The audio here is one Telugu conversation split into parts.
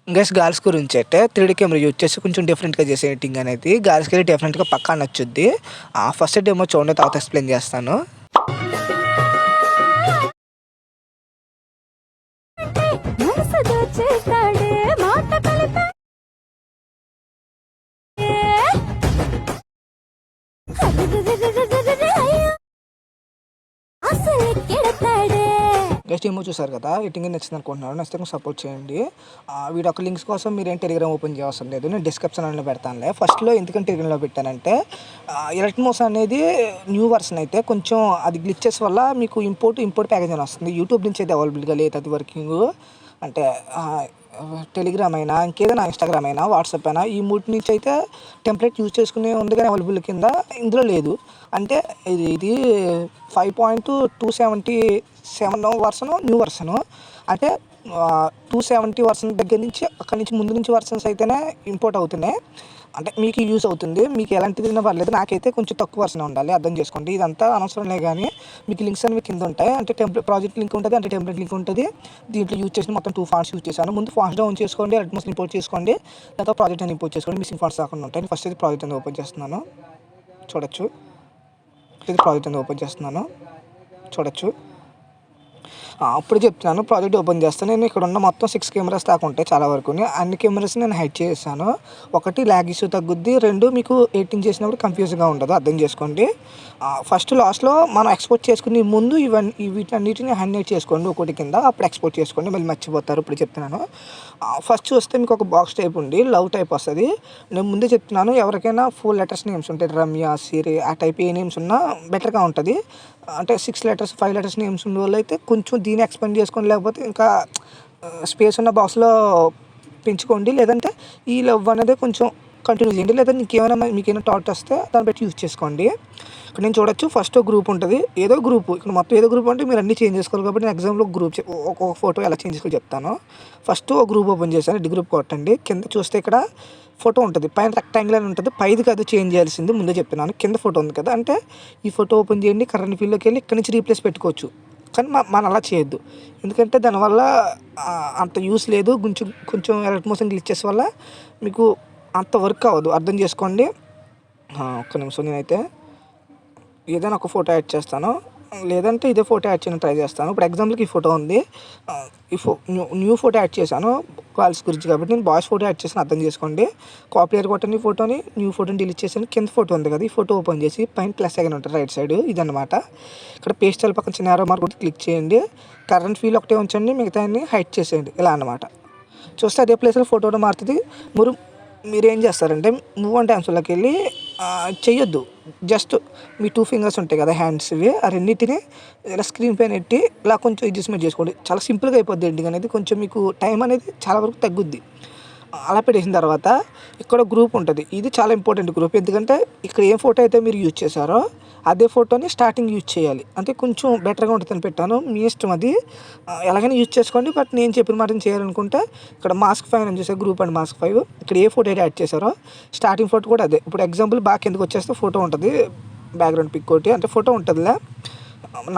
గైస్ గర్ల్స్ గురించి అయితే 3D కెమెరా యూజ్ చేసి కొంచెం డిఫరెంట్‌గా చేసే ఎడిటింగ్ అనేది గర్ల్స్‌కి డెఫినెట్‌గా పక్కా నచ్చుద్ది. ఫస్ట్ డెమో చూడండి తర్వాత ఎక్స్‌ప్లెయిన్ చేస్తాను. మనసు దోచేస్తాడే మాట కలిపే అయ్యో అసలు కెడతాడే. గైస్ డెమో చూసారు కదా! ఎడిటింగ్ నచ్చింది అనుకుంటున్నాను. నచ్చితే సపోర్ట్ చేయండి. వీడి యొక్క లింక్స్ కోసం మీరేం టెలిగ్రామ్ ఓపెన్ చేయవసరం లేదు. నేను డిస్క్రిప్షన్‌లో పెడతానులే. ఫస్ట్‌లో ఎందుకని టెలిగ్రామ్‌లో పెట్టానంటే ఎలక్ట్మోస్ అనేది న్యూ వర్షన్ అయితే కొంచెం అది గ్లిచెస్ వల్ల మీకు ఇంపోర్ట్ ప్యాకేజ్ అని వస్తుంది. యూట్యూబ్ నుంచి అయితే అవైలబుల్‌గా లేదు అది వర్కింగు. అంటే టెలిగ్రామ్ అయినా, ఇంకేదైనా ఇన్‌స్టాగ్రామ్ అయినా, వాట్సాప్ అయినా ఈ మూటి నుంచి అయితే టెంప్లెట్ యూజ్ చేసుకునే ఉంది కానీ అవైలబుల్ కింద ఇందులో లేదు. అంటే ఇది 5.277 వర్షను న్యూ వర్షను. అంటే 270 వర్షన్ దగ్గర నుంచి అక్కడి నుంచి ముందు నుంచి వర్షన్స్ అయితేనే ఇంపోర్ట్ అవుతున్నాయి. అంటే మీకు యూజ్ అవుతుంది. మీకు ఎలాంటిదైనా పర్లేదు. నాకైతే కొంచెం తక్కువ వర్షనే ఉండాలి. అర్థం చేసుకోండి. ఇదంతా అనవసరంలే గానీ మీకు లింక్స్ అనేవి కింద ఉంటాయి. అంటే ప్రాజెక్ట్ లింక్ ఉంటది. అంటే టెంప్లెట్ లింక్ ఉంటది. దీంట్లో యూజ్ చేసిన మొత్తం 2 ఫాంట్స్ యూజ్ చేశాను. ముందు ఫాంట్స్ డౌన్ చేసుకోండి. అట్మోస్ని ఇంపోర్ట్ చేసుకోండి. తర్వాత ప్రాజెక్ట్ అని ఇంపోర్ట్ చేసుకోండి. మిస్సింగ్ ఫాంట్స్ రాకుండా ఉంటాయి. ఫస్ట్ అయితే ప్రాజెక్ట్ అనేది ఓపెన్ చేస్తున్నాను. చూడొచ్చు. ఇది ప్రాజెక్ట్ అనేది ఓపెన్ చేస్తున్నాను. చూడొచ్చు. అప్పుడు చెప్తున్నాను ప్రాజెక్ట్ ఓపెన్ చేస్తాను. నేను ఇక్కడ ఉన్న మొత్తం 6 కెమెరాస్ దాకా ఉంటాయి చాలా వరకుని. అన్ని కెమెరాస్‌ని నేను హైడ్ చేసేసాను. 1 ల్యాగ్ ఇష్యూ తగ్గుద్ది. 2 మీకు ఎడిటింగ్ చేసినప్పుడు కన్‌ఫ్యూజ్‌గా ఉండదు. అర్థం చేసుకోండి. ఫస్ట్ లాస్ట్‌లో మనం ఎక్స్‌పోర్ట్ చేసుకునే ముందు వీటన్నిటిని హైలైట్ చేసుకోండి ఒక్కోటి కింద. అప్పుడు ఎక్స్‌పోర్ట్ చేసుకోండి. మళ్ళీ మర్చిపోతారు. ఇప్పుడు చెప్తున్నాను. ఫస్ట్ చూస్తే మీకు ఒక బాక్స్ టైప్ ఉండి లవ్ టైప్ వస్తది. నేను ముందే చెప్తున్నాను ఎవరికైనా 4 లెటర్స్ నేమ్స్ ఉంటాయి. రమ్య, సిరి ఆ టైప్ ఏ నేమ్స్ ఉన్నా బెటర్‌గా ఉంటది. అంటే 6 లెటర్స్, 5 లెటర్స్ నేమ్స్ ఉన్నోళ్ళైతే కొంచెం దీన్ని ఎక్స్‌పాండ్ చేసుకోండి. లేకపోతే ఇంకా స్పేస్ ఉన్న బాక్స్‌లో పెంచుకోండి. లేదంటే ఈ లవ్ అనేది కొంచెం కంటిన్యూ చేయండి. లేదా మీకేమైనా థాట్ వస్తే దాన్ని బట్టి యూజ్ చేసుకోండి. ఇక్కడ నేను చూడొచ్చు ఫస్ట్ గ్రూప్ ఉంటుంది. ఏదో గ్రూప్ ఇక్కడ మొత్తం ఏదో గ్రూప్ అంటే మీరు అన్నీ చేంజ్ చేసుకోవాలి కాబట్టి నేను ఎగ్జాంపుల్ గ్రూప్ ఒక్కొక్క ఫోటో ఎలా చేంజ్ చేసుకోవాలో చెప్తాను. ఫస్ట్ ఒక గ్రూప్ ఓపెన్ చేశాను. రెడ్ గ్రూప్ కొట్టండి. కింద చూస్తే ఇక్కడ ఫోటో ఉంటుంది. పైన రెక్టాంగిల్ అని ఉంటుంది. పైది కాదు చేంజ్ చేయాల్సింది ముందే చెప్తున్నాను. కింద ఫోటో ఉంది కదా! అంటే ఈ ఫోటో ఓపెన్ చేయండి. కరెంట్ ఫీల్డ్‌లోకి వెళ్ళి ఇక్కడ నుంచి రీప్లేస్ పెట్టుకోవచ్చు. కానీ మనం అలా చేయొద్దు. ఎందుకంటే దానివల్ల అంత యూస్ లేదు. కొంచెం ఎలక్ట్మోషన్ గ్లిచెస్ వల్ల మీకు అంత వర్క్ అవ్వదు. అర్థం చేసుకోండి. ఒక్క నిమిషం నేనైతే ఏదైనా ఒక ఫోటో యాడ్ చేస్తాను. లేదంటే ఇదే ఫోటో యాడ్ చేయడానికి ట్రై చేస్తాను. ఇప్పుడు ఎగ్జాంపుల్‌కి ఈ ఫోటో ఉంది. ఈ న్యూ ఫోటో యాడ్ చేశాను. గర్ల్స్ గురించి కాబట్టి నేను బాయ్స్ ఫోటో యాడ్ చేశాను. అర్థం చేసుకోండి. కాపీ కొట్టండి ఫోటోని. న్యూ ఫోటోని డిలీట్ చేశాను. కింద ఫోటో ఉంది కదా! ఈ ఫోటో ఓపెన్ చేసి పైన ప్లస్ ఐకాన్ ఉంటుంది రైట్ సైడ్ ఇదన్నమాట. ఇక్కడ పేస్ట్ పక్కన చిన్న యారో మార్క్ క్లిక్ చేయండి. కరెంట్ ఫీల్ ఒకటే ఉంచండి. మిగతాయన్ని హైడ్ చేసేయండి. ఇలా అన్నమాట. చూస్తే అదే ప్లేస్‌లో ఫోటో మారుతుంది. మీరేం చేస్తారంటే మూవ్ అండ్ ట్యాన్స్‌లోకి వెళ్ళి చెయ్యొద్దు. జస్ట్ మీ 2 ఫింగర్స్ ఉంటాయి కదా! హ్యాండ్స్‌వి ఆ రెండిటిని ఇలా స్క్రీన్ పైన పెట్టి ఇలా కొంచెం అడ్జస్ట్‌మెంట్ చేసుకోండి. చాలా సింపుల్‌గా అయిపోద్ది ఎడిటింగ్ అనేది. కొంచెం మీకు టైం అనేది చాలా వరకు తగ్గుద్ది. అలా పెట్టేసిన తర్వాత ఇక్కడ గ్రూప్ ఉంటుంది. ఇది చాలా ఇంపార్టెంట్ గ్రూప్. ఎందుకంటే ఇక్కడ ఏ ఫోటో అయితే మీరు యూజ్ చేశారో అదే ఫోటోని స్టార్టింగ్ యూజ్ చేయాలి. అంటే కొంచెం బెటర్‌గా ఉంటుందని పెట్టాను. మీ ఇష్టం అది. ఎలాగైనా యూజ్ చేసుకోండి. బట్ నేను చెప్పిన మాటని చేయాలనుకుంటే ఇక్కడ మాస్క్ 5 అని చూసారు గ్రూప్ అండ్ మాస్క్ 5 ఇక్కడ ఏ ఫోటో అయితే యాడ్ చేశారో స్టార్టింగ్ ఫోటో కూడా అదే. ఇప్పుడు ఎగ్జాంపుల్ బాగా కిందకి వచ్చేస్తే ఫోటో ఉంటుంది. బ్యాక్‌గ్రౌండ్ పిక్ ఒకటి అంటే ఫోటో ఉంటుందిలే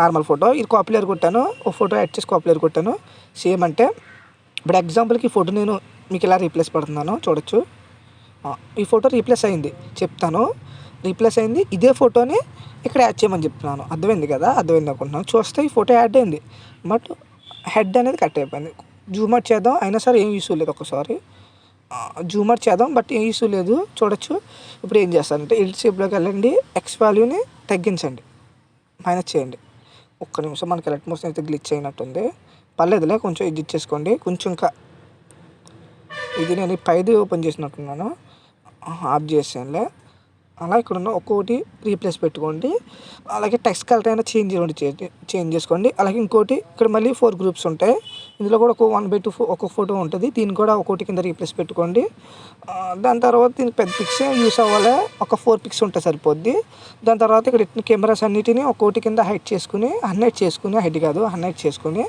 నార్మల్ ఫోటో. ఇది కాపీ లేయర్ కొట్టాను. ఒక ఫోటో యాడ్ చేసి కాపీ లేయర్ కొట్టాను. సేమ్ అంటే ఇప్పుడు ఎగ్జాంపుల్‌కి ఈ ఫోటో నేను మీకు ఇలా రీప్లేస్ పెడుతున్నాను చూడొచ్చు. ఈ ఫోటో రీప్లేస్ అయింది చెప్తాను. రీప్లేస్ అయింది. ఇదే ఫోటోని ఇక్కడ యాడ్ చేయమని చెప్తున్నాను. అర్థమైంది కదా! అర్థమైంది అనుకుంటున్నాను. చూస్తే ఈ ఫోటో యాడ్ అయింది. బట్ హెడ్ అనేది కట్ అయిపోయింది. జూమ్ అవుట్ చేద్దాం. అయినా సరే ఏం ఇష్యూ లేదు. ఒక్కసారి జూమ్ అవుట్ చేద్దాం. బట్ ఏ ఇష్యూ లేదు. చూడొచ్చు. ఇప్పుడు ఏం చేస్తానంటే ఎడిట్ షేప్‌లోకి వెళ్ళండి. ఎక్స్ వాల్యూని తగ్గించండి. మైనస్ చేయండి. ఒక్క నిమిషం మనకి ఎలక్ట్మోషన్ అయితే గ్లిచ్ అయినట్టుంది. పర్లేదులే కొంచెం ఎడిట్ చేసుకోండి. కొంచెం ఇంకా ఇది నేను పైది ఓపెన్ చేసినట్టున్నాను. ఆఫ్ చేసానులే. అలా ఇక్కడున్న ఒక్కొక్కటి రీప్లేస్ పెట్టుకోండి. అలాగే టెక్స్ట్ కలర్ అయినా చేంజ్ చేసుకోండి. అలాగే ఇంకోటి ఇక్కడ మళ్ళీ 4 గ్రూప్స్ ఉంటాయి. ఇందులో కూడా ఒక 1/2 ఒక్కొక్క ఫోటో ఉంటుంది. దీన్ని కూడా ఒక్కోటి కింద రీప్లేస్ పెట్టుకోండి. దాని తర్వాత దీనికి పెద్ద పిక్స్ యూస్ అవ్వాలి. ఒక 4 పిక్స్ ఉంటే సరిపోద్ది. దాని తర్వాత ఇక్కడ పెట్టిన కెమెరాస్ అన్నిటిని ఒక్కోటి కింద హైడ్ చేసుకుని హైడ్ కాదు హైడ్ చేసుకుని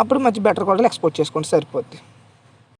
అప్పుడు మంచి బెటర్ క్వాలిటీలో ఎక్స్పోర్ట్ చేసుకోండి సరిపోద్ది.